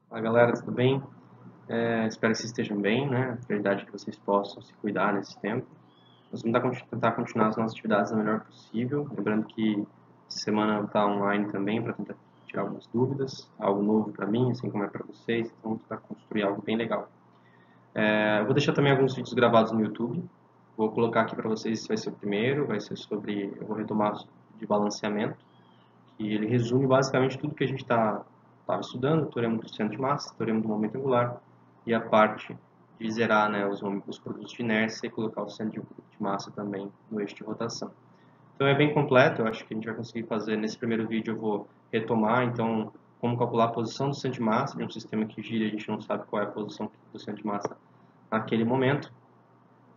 Fala galera, tudo bem? Espero que vocês estejam bem, né? A prioridade é que vocês possam se cuidar nesse tempo. Nós vamos tentar continuar as nossas atividades da melhor possível. Lembrando que essa semana está online também para tentar tirar algumas dúvidas, algo novo para mim, assim como é para vocês. Então, vamos tentar construir algo bem legal. Eu vou deixar também alguns vídeos gravados no YouTube. Vou colocar aqui para vocês, esse vai ser o primeiro, vai ser sobre, eu vou retomar de balanceamento, que ele resume basicamente tudo que a gente estava estudando, o teorema do centro de massa, o teorema do momento angular e a parte de zerar, né, os produtos de inércia e colocar o centro de massa também no eixo de rotação. Então é bem completo, eu acho que a gente vai conseguir fazer. Nesse primeiro vídeo eu vou retomar, então, como calcular a posição do centro de massa de um sistema que gira e a gente não sabe qual é a posição do centro de massa naquele momento.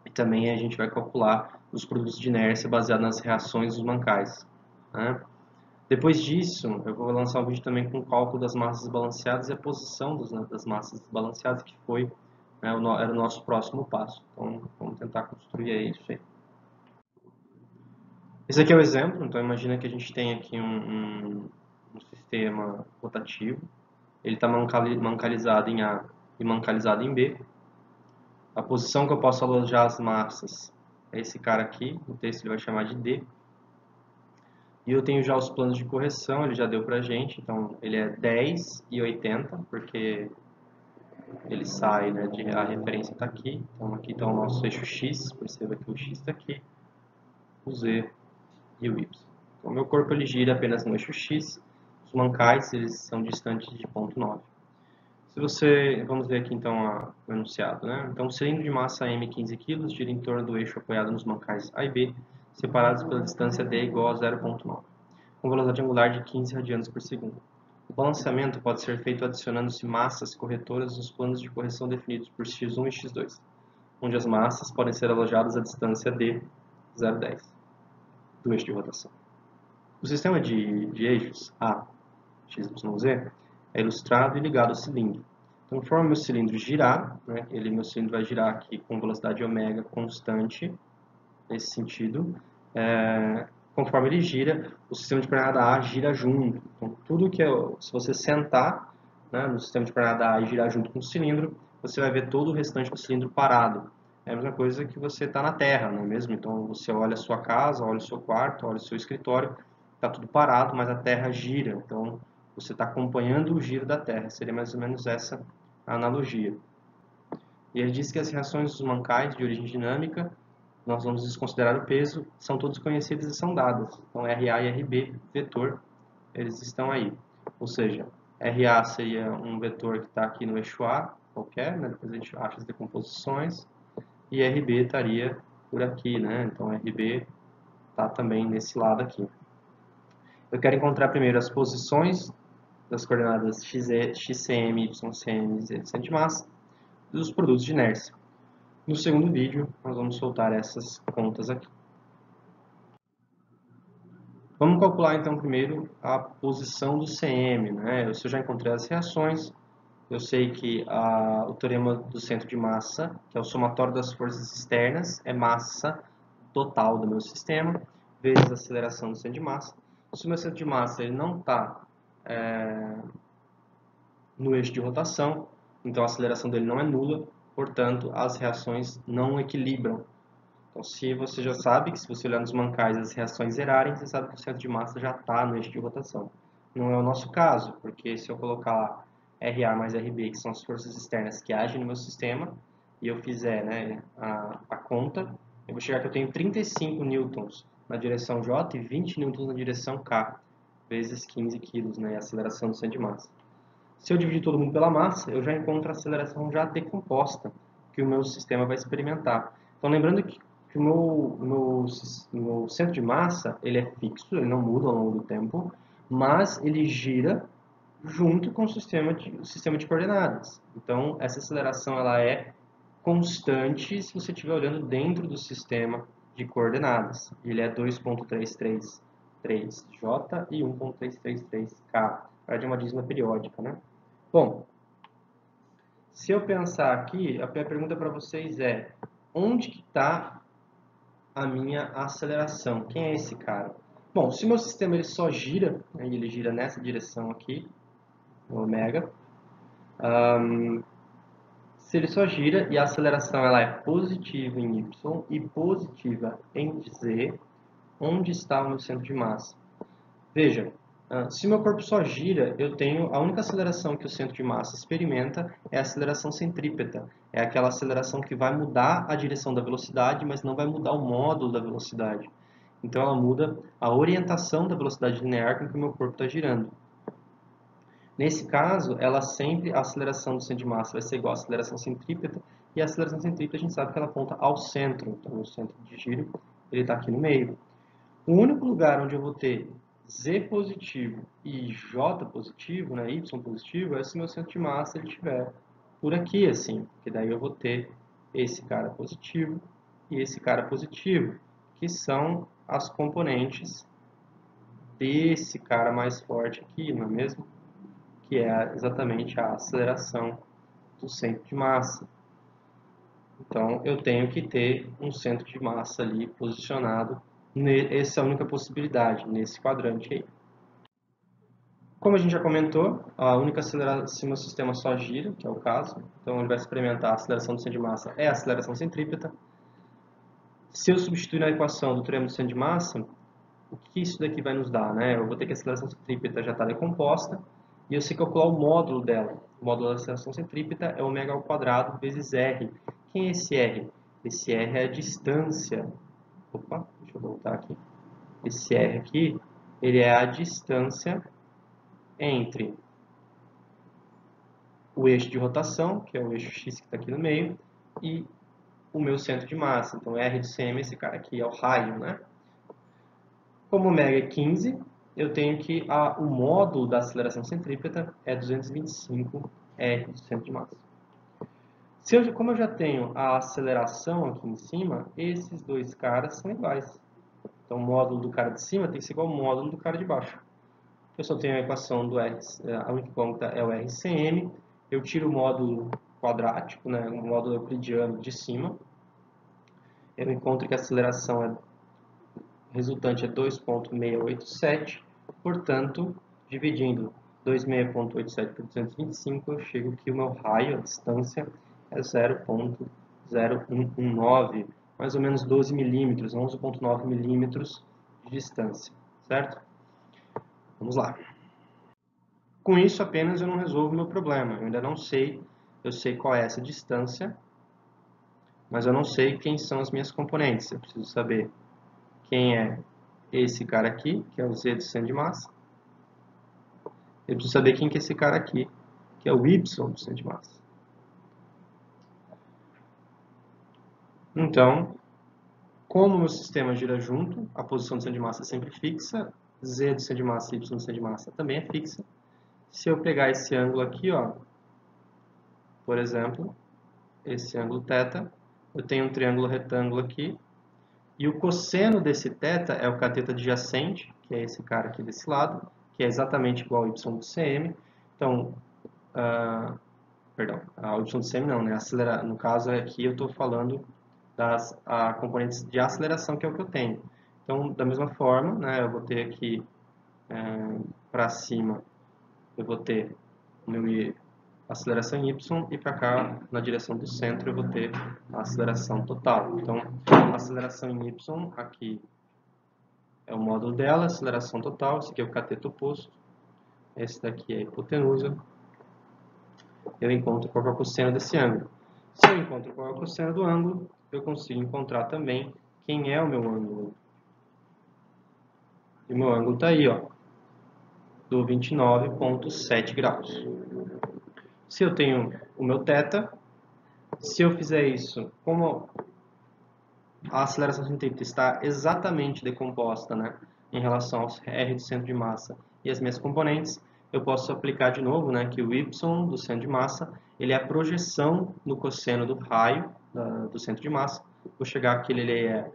E também a gente vai calcular os produtos de inércia baseado nas reações dos mancais, né? Depois disso, eu vou lançar um vídeo também com o cálculo das massas balanceadas e a posição das massas balanceadas, que foi, né, era o nosso próximo passo. Então, vamos tentar construir isso aí. Esse aqui é o exemplo. Então, imagina que a gente tem aqui um sistema rotativo. Ele está mancalizado em A e mancalizado em B. A posição que eu posso alojar as massas é esse cara aqui. No texto ele vai chamar de D. E eu tenho já os planos de correção, ele já deu pra gente, então ele é 10 e 80, porque ele sai, né, a referência está aqui, então aqui está o nosso eixo X, perceba que o X está aqui, o Z e o Y. Então o meu corpo ele gira apenas no eixo X, os mancais eles são distantes de 0,9. Se você, vamos ver aqui então o enunciado, né? Então o cilindro de massa M 15 kg gira em torno do eixo apoiado nos mancais A e B, separados pela distância D igual a 0,9. Com velocidade angular de 15 radianos por segundo. O balanceamento pode ser feito adicionando-se massas corretoras nos planos de correção definidos por x1 e x2, onde as massas podem ser alojadas à distância d 0,10 do eixo de rotação. O sistema de eixos A, x, y, z é ilustrado e ligado ao cilindro. Então, conforme o meu cilindro girar, né, meu cilindro vai girar aqui com velocidade ω constante, nesse sentido, conforme ele gira, o sistema de coordenada A gira junto. Então, tudo que se você sentar, né, no sistema de coordenada A e girar junto com o cilindro, você vai ver todo o restante do cilindro parado. É a mesma coisa que você está na Terra, não é mesmo? Então você olha a sua casa, olha o seu quarto, olha o seu escritório, está tudo parado, mas a Terra gira. Então você está acompanhando o giro da Terra. Seria mais ou menos essa a analogia. E ele diz que as reações dos mancais de origem dinâmica, nós vamos desconsiderar o peso, são todas conhecidas e são dadas. Então, RA e RB, vetor, eles estão aí. Ou seja, RA seria um vetor que está aqui no eixo A, qualquer, né? Depois a gente acha as decomposições, e RB estaria por aqui, né? Então, RB está também nesse lado aqui. Eu quero encontrar primeiro as posições das coordenadas xcm, ycm e z de massa dos produtos de inércia. No segundo vídeo, nós vamos soltar essas contas aqui. Vamos calcular então primeiro a posição do CM, né? Eu já encontrei as reações, eu sei que o teorema do centro de massa, que é o somatório das forças externas, é massa total do meu sistema, vezes a aceleração do centro de massa. Se o meu centro de massa ele não está no eixo de rotação, então a aceleração dele não é nula, portanto as reações não equilibram. Então, se você já sabe que se você olhar nos mancais as reações zerarem, você sabe que o centro de massa já está no eixo de rotação. Não é o nosso caso, porque se eu colocar lá RA mais RB, que são as forças externas que agem no meu sistema, e eu fizer, né, a conta, eu vou chegar que eu tenho 35 newtons na direção J e 20 newtons na direção K, vezes 15 kg, né, a aceleração do centro de massa. Se eu dividir todo mundo pela massa, eu já encontro a aceleração já decomposta que o meu sistema vai experimentar. Então, lembrando que o meu centro de massa ele é fixo, ele não muda ao longo do tempo, mas ele gira junto com o sistema de coordenadas. Então, essa aceleração ela é constante se você estiver olhando dentro do sistema de coordenadas. Ele é 2,333J e 1,333K. Na verdade, é uma dízima periódica, né? Bom, se eu pensar aqui, a minha pergunta para vocês é: onde que está a minha aceleração? Quem é esse cara? Bom, se o meu sistema ele só gira, né, ele gira nessa direção aqui, no ômega, Se ele só gira e a aceleração ela é positiva em y e positiva em z, onde está o meu centro de massa? Veja, se meu corpo só gira, eu tenho a única aceleração que o centro de massa experimenta é a aceleração centrípeta. É aquela aceleração que vai mudar a direção da velocidade, mas não vai mudar o módulo da velocidade. Então ela muda a orientação da velocidade linear com que o meu corpo está girando. Nesse caso, a aceleração do centro de massa vai ser igual à aceleração centrípeta, e a aceleração centrípeta a gente sabe que ela aponta ao centro. Então o centro de giro ele está aqui no meio. O único lugar onde eu vou ter Z positivo e J positivo, né, Y positivo, é se meu centro de massa ele estiver por aqui, assim, porque daí eu vou ter esse cara positivo e esse cara positivo, que são as componentes desse cara mais forte aqui, não é mesmo? Que é exatamente a aceleração do centro de massa. Então, eu tenho que ter um centro de massa ali posicionado. Essa é a única possibilidade, nesse quadrante aí. Como a gente já comentou, a única aceleração, se o meu sistema só gira, que é o caso, então ele vai experimentar a aceleração do centro de massa, é a aceleração centrípeta. Se eu substituir na equação do teorema do centro de massa, o que isso daqui vai nos dar? Né? Eu vou ter que a aceleração centrípeta já está decomposta, e eu sei calcular o módulo dela. O módulo da aceleração centrípeta é ômega ao quadrado vezes r. Quem é esse r? Esse r é a distância. Opa, deixa eu voltar aqui. Esse r aqui, ele é a distância entre o eixo de rotação, que é o eixo x que está aqui no meio, e o meu centro de massa. Então, R de cm, esse cara aqui é o raio, né? Como ômega é 15, eu tenho que o módulo da aceleração centrípeta é 225 R de centro de massa. Como eu já tenho a aceleração aqui em cima, esses dois caras são iguais. Então, o módulo do cara de cima tem que ser igual ao módulo do cara de baixo. Eu só tenho a equação do R, a única incógnita é o RCM. Eu tiro o módulo quadrático, né, o módulo euclidiano de cima. Eu encontro que a aceleração resultante é 2,687. Portanto, dividindo 26,87 por 225, eu chego que o meu raio, a distância, é 0,0119, mais ou menos 12 milímetros, 11,9 milímetros de distância, certo? Vamos lá. Com isso apenas eu não resolvo o meu problema. Eu ainda não sei, eu sei qual é essa distância, mas eu não sei quem são as minhas componentes. Eu preciso saber quem é esse cara aqui, que é o Z do centro de massa. Eu preciso saber quem que é esse cara aqui, que é o Y do centro de massa. Então, como o meu sistema gira junto, a posição do centro de massa é sempre fixa, Z do centro de massa e Y do centro de massa também é fixa. Se eu pegar esse ângulo aqui, ó, por exemplo, esse ângulo θ, eu tenho um triângulo retângulo aqui, e o cosseno desse θ é o cateto adjacente, que é esse cara aqui desse lado, que é exatamente igual ao y do cm. Então, perdão, ao y do cm não, né? No caso aqui eu estou falando das componentes de aceleração, que é o que eu tenho. Então, da mesma forma, né, eu vou ter aqui para cima, eu vou ter o meu aceleração em y, e para cá, na direção do centro, eu vou ter a aceleração total. Então, a aceleração em y aqui é o módulo dela, aceleração total, esse aqui é o cateto oposto, esse daqui é a hipotenusa. Eu encontro qual é o cosseno desse ângulo. Se eu encontro qual é o cosseno do ângulo, eu consigo encontrar também quem é o meu ângulo. E o meu ângulo está aí, ó, do 29,7 graus. Se eu tenho o meu θ, se eu fizer isso, como a aceleração centrípeta está exatamente decomposta, né, em relação ao R do centro de massa e as minhas componentes, eu posso aplicar de novo, né, que o y do centro de massa ele é a projeção no cosseno do raio do centro de massa. Vou chegar que ele é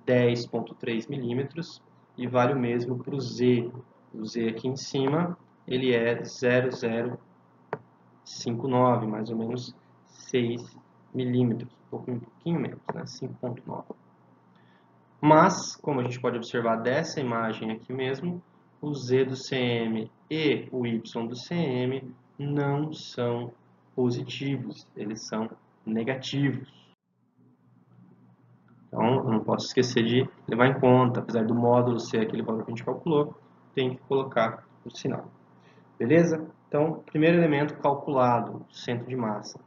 10,3 milímetros e vale o mesmo para o z. O z aqui em cima ele é 0,059, mais ou menos 6 milímetros, um pouquinho menos, né, 5,9. Mas, como a gente pode observar dessa imagem aqui mesmo, o Z do CM e o Y do CM não são positivos, eles são negativos. Então, eu não posso esquecer de levar em conta, apesar do módulo ser aquele valor que a gente calculou, tem que colocar o sinal. Beleza? Então, primeiro elemento calculado, centro de massa.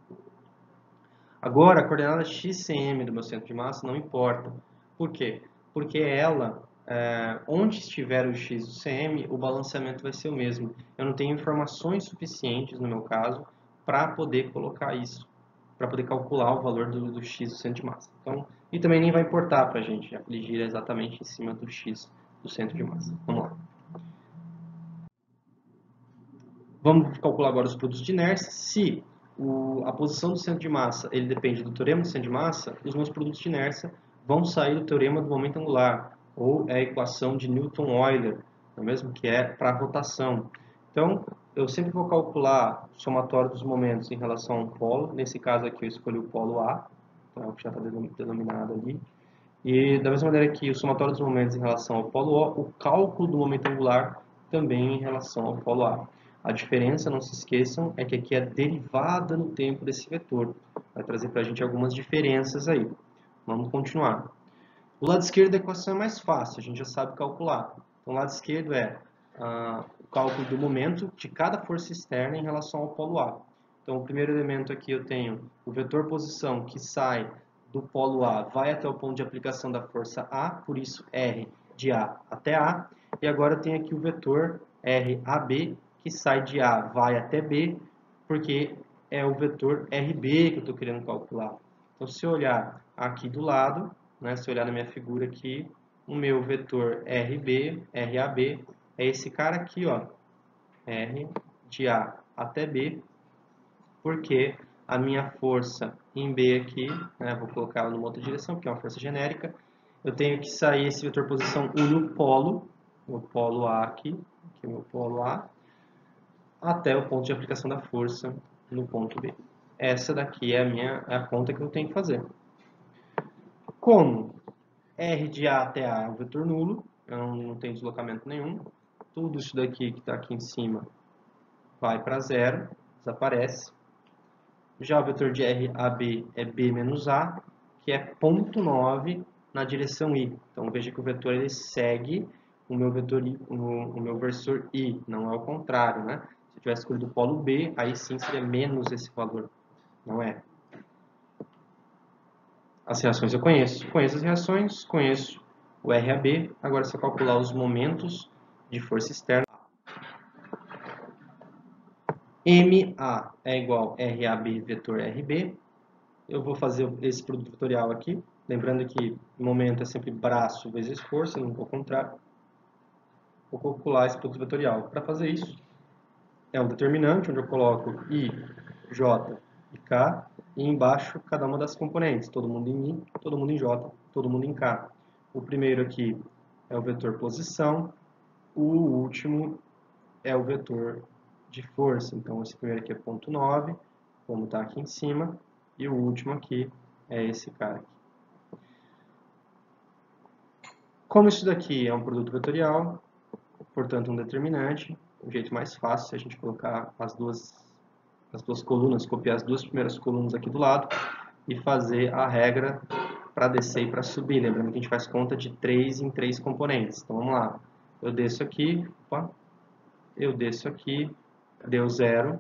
Agora, a coordenada xcm do meu centro de massa não importa. Por quê? Porque ela, onde estiver o x do cm, o balanceamento vai ser o mesmo. Eu não tenho informações suficientes, no meu caso, para poder colocar isso, para poder calcular o valor do x do centro de massa. Então, e também nem vai importar para a gente, já que ele gira exatamente em cima do x do centro de massa. Vamos lá. Vamos calcular agora os produtos de inércia. Se a posição do centro de massa ele depende do teorema do centro de massa, os meus produtos de inércia vão sair do teorema do momento angular, ou é a equação de Newton-Euler, não é mesmo? Que é para a rotação. Então, eu sempre vou calcular o somatório dos momentos em relação a um polo. Nesse caso aqui eu escolhi o polo A, então é o que já está denominado ali. E da mesma maneira que o somatório dos momentos em relação ao polo O, o cálculo do momento angular também em relação ao polo A. A diferença, não se esqueçam, é que aqui é derivada no tempo desse vetor. Vai trazer para a gente algumas diferenças aí. Vamos continuar. O lado esquerdo da equação é mais fácil, a gente já sabe calcular. Então, o lado esquerdo é o cálculo do momento de cada força externa em relação ao polo A. Então, o primeiro elemento aqui eu tenho o vetor posição que sai do polo A, vai até o ponto de aplicação da força A, por isso R de A até A. E agora eu tenho aqui o vetor RAB, que sai de A, vai até B, porque é o vetor RB que eu estou querendo calcular. Então, se eu olhar aqui do lado, né, se eu olhar na minha figura aqui, o meu vetor RAB, é esse cara aqui, ó, R de A até B, porque a minha força em B aqui, né, vou colocar ela numa outra direção, porque é uma força genérica, eu tenho que sair esse vetor posição une o polo A aqui é o meu polo A, até o ponto de aplicação da força no ponto B. Essa daqui é a conta que eu tenho que fazer. Como R de A até A é um vetor nulo, eu não tenho deslocamento nenhum, tudo isso daqui que está aqui em cima vai para zero, desaparece. Já o vetor de RAB é B menos A, que é 0,9 na direção I. Então veja que o vetor ele segue o meu vetor I, o meu versor I, não é o contrário, né? Se eu tivesse escolhido o polo B, aí sim seria menos esse valor, não é? As reações eu conheço as reações, conheço o RAB, agora se eu calcular os momentos de força externa, MA é igual a RAB vetor RB, eu vou fazer esse produto vetorial aqui, lembrando que momento é sempre braço vezes força, não vou contrário. Vou calcular esse produto vetorial. Para fazer isso, é um determinante, onde eu coloco I, J e K, e embaixo cada uma das componentes, todo mundo em I, todo mundo em J, todo mundo em K. O primeiro aqui é o vetor posição, o último é o vetor de força. Então, esse primeiro aqui é 0,9, como está aqui em cima, e o último aqui é esse cara aqui. Como isso daqui é um produto vetorial, portanto um determinante, o jeito mais fácil é a gente colocar as duas colunas, copiar as duas primeiras colunas aqui do lado e fazer a regra para descer e para subir. Lembrando que a gente faz conta de 3 em 3 componentes. Então vamos lá. Eu desço aqui, opa, eu desço aqui, deu 0,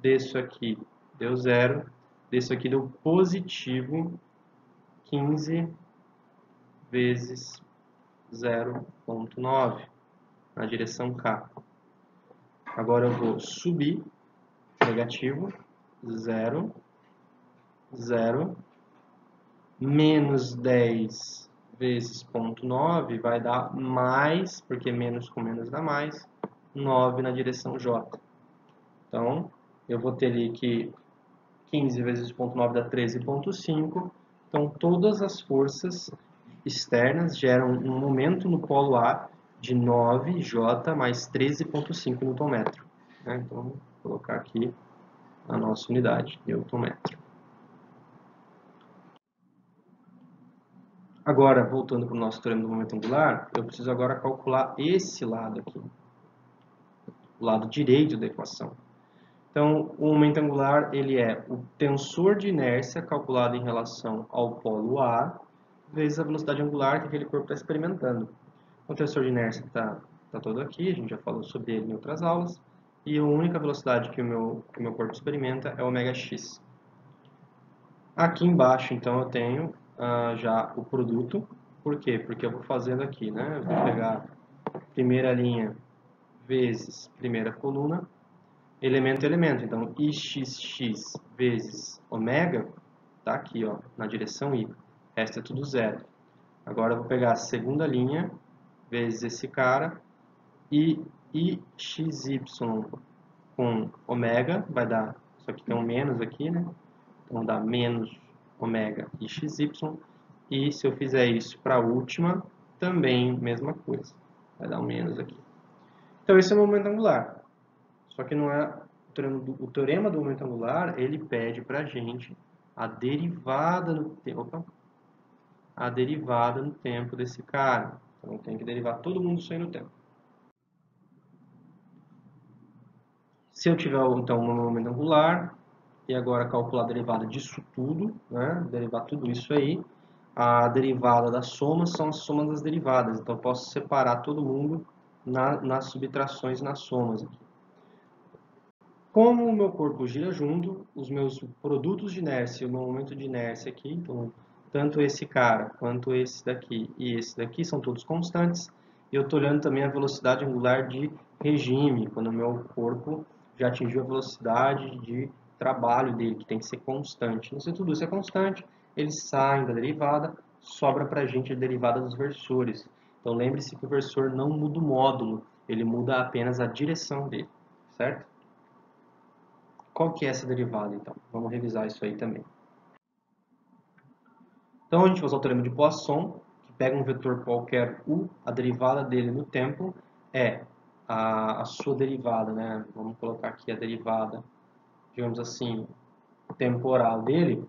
desço aqui, deu 0, desço aqui, deu positivo 15 vezes 0,9 na direção K. Agora eu vou subir, negativo, 0, 0, menos 10 vezes 0,9 vai dar mais, porque menos com menos dá mais, 9 na direção J. Então, eu vou ter ali que 15 vezes 0,9 dá 13,5. Então, todas as forças externas geram um momento no polo A de 9J mais 13,5 Nm. Então, vou colocar aqui a nossa unidade, Nm. Agora, voltando para o nosso teorema do momento angular, eu preciso agora calcular esse lado aqui, o lado direito da equação. Então, o momento angular ele é o tensor de inércia calculado em relação ao polo A vezes a velocidade angular que aquele corpo está experimentando. O tensor de inércia está todo aqui, a gente já falou sobre ele em outras aulas, e a única velocidade que o meu corpo experimenta é ωx. Aqui embaixo, então, eu tenho já o produto. Por quê? Porque eu vou fazendo aqui, né? Eu vou pegar primeira linha vezes primeira coluna, elemento a elemento. Então, ixx vezes ômega está aqui, ó, na direção i. O resto é tudo zero. Agora eu vou pegar a segunda linha vezes esse cara e ixy com ômega vai dar, só que tem um menos aqui, né? Então dá menos ômega ixy. E se eu fizer isso para a última, também mesma coisa. Vai dar um menos aqui. Então esse é o momento angular. Só que não é o teorema do momento angular, ele pede para a gente a derivada no tempo, a derivada no tempo desse cara. Então tem que derivar todo mundo isso aí no tempo. Se eu tiver então um momento angular e agora calcular a derivada disso tudo, né? Derivar tudo isso aí, a derivada das somas são as somas das derivadas. Então eu posso separar todo mundo nas subtrações e nas somas aqui. Como o meu corpo gira junto, os meus produtos de inércia e o meu momento de inércia aqui, então, tanto esse cara quanto esse daqui e esse daqui são todos constantes. E eu estou olhando também a velocidade angular de regime, quando o meu corpo já atingiu a velocidade de trabalho dele, que tem que ser constante. Se tudo isso é constante, eles saem da derivada, sobra para a gente a derivada dos versores. Então lembre-se que o versor não muda o módulo, ele muda apenas a direção dele, certo? Qual que é essa derivada, então? Vamos revisar isso aí também. Então, a gente vai usar o teorema de Poisson, que pega um vetor qualquer u, a derivada dele no tempo é a sua derivada, né? Vamos colocar aqui a derivada, digamos assim, temporal dele,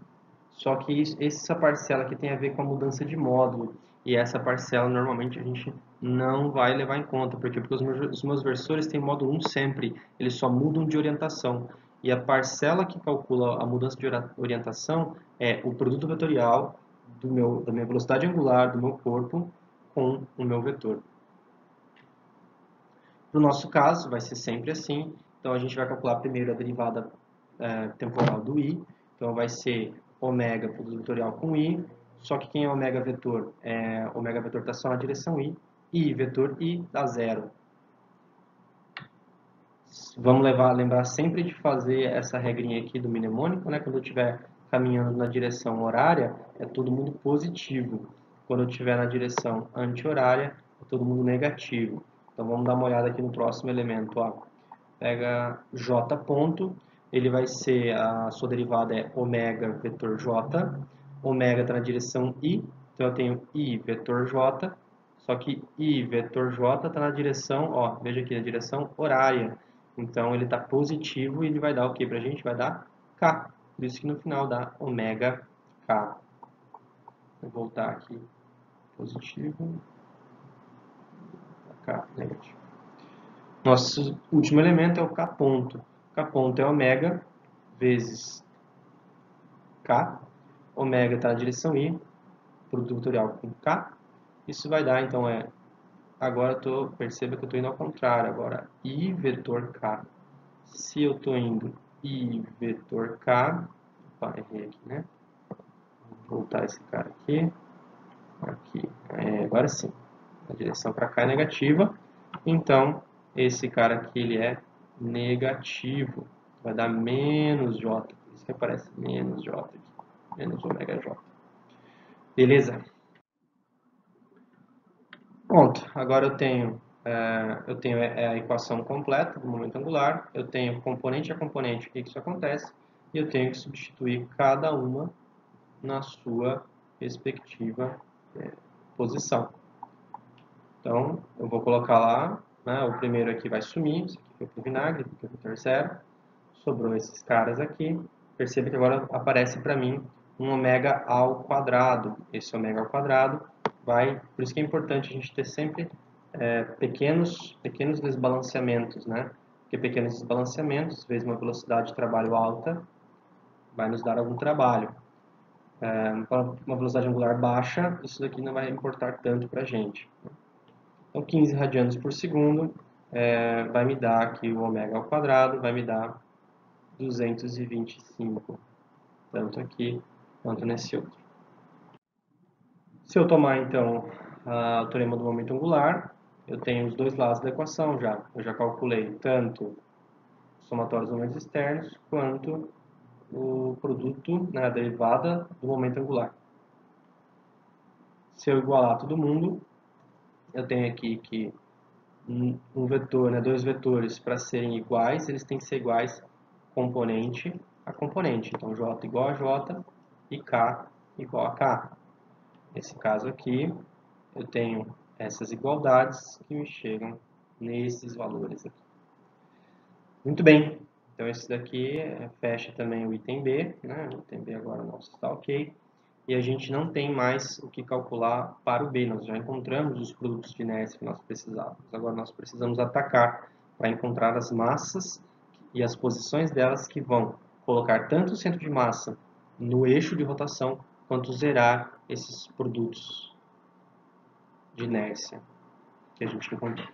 só que essa parcela aqui tem a ver com a mudança de módulo, e essa parcela normalmente a gente não vai levar em conta, porque os meus versores têm módulo 1 sempre, eles só mudam de orientação, e a parcela que calcula a mudança de orientação é o produto vetorial da minha velocidade angular do meu corpo com o meu vetor. No nosso caso, vai ser sempre assim, então a gente vai calcular primeiro a derivada temporal do i, então vai ser ômega produto vetorial com i, só que quem é ômega vetor? Ômega vetor está só na direção i vetor i dá zero. Vamos lembrar sempre de fazer essa regrinha aqui do mnemônico, né? Quando eu estiver caminhando na direção horária, é todo mundo positivo. Quando eu estiver na direção anti-horária, é todo mundo negativo. Então vamos dar uma olhada aqui no próximo elemento, ó. Pega j ponto, ele vai ser, a sua derivada é ômega vetor j, ômega está na direção i, então eu tenho i vetor j, só que i vetor j está na direção, ó, veja aqui, na direção horária, então ele está positivo e ele vai dar o que para a gente? Vai dar k, por isso que no final dá ômega k. Vou voltar aqui, positivo, k, negativo. Nosso último elemento é o K ponto. K ponto é ômega vezes K. Ômega está na direção I, produto vetorial com K. Isso vai dar, então, agora perceba que eu estou indo ao contrário. Agora, I vetor K. Se eu estou indo I vetor K, opa, errei aqui, né? Vou voltar esse cara aqui. Aqui, agora sim. A direção para cá é negativa. Então, esse cara aqui ele é negativo. Vai dar menos J. Por isso que aparece menos J aqui. Menos ômega J. Beleza? Pronto. Agora eu tenho a equação completa do momento angular. Eu tenho componente a componente o que isso acontece. E eu tenho que substituir cada uma na sua respectiva posição. Então, eu vou colocar lá, né, o primeiro aqui vai sumir, isso aqui foi para o vinagre, porque é o vetor zero. Sobrou esses caras aqui. Perceba que agora aparece para mim um ômega ao quadrado. Esse ômega ao quadrado vai... Por isso que é importante a gente ter sempre pequenos desbalanceamentos, né? ter pequenos desbalanceamentos, às vezes uma velocidade de trabalho alta vai nos dar algum trabalho. Uma velocidade angular baixa, isso daqui não vai importar tanto para a gente. Então 15 radianos por segundo vai me dar aqui o ômega ao quadrado, vai me dar 225, tanto aqui quanto nesse outro. Se eu tomar então o teorema do momento angular, eu tenho os dois lados da equação já. Eu já calculei tanto os somatórios dos momentos externos quanto o produto, né, a derivada do momento angular. Se eu igualar todo mundo, eu tenho aqui que um vetor, né, dois vetores, para serem iguais, eles têm que ser iguais componente a componente. Então, J igual a J e K igual a K. Nesse caso aqui, eu tenho essas igualdades que me chegam nesses valores aqui. Muito bem. Então, esse daqui fecha também o item B, né? O item B agora nosso está ok. E a gente não tem mais o que calcular para o B. Nós já encontramos os produtos de inércia que nós precisávamos. Agora nós precisamos atacar para encontrar as massas e as posições delas que vão colocar tanto o centro de massa no eixo de rotação, quanto zerar esses produtos de inércia que a gente encontrou.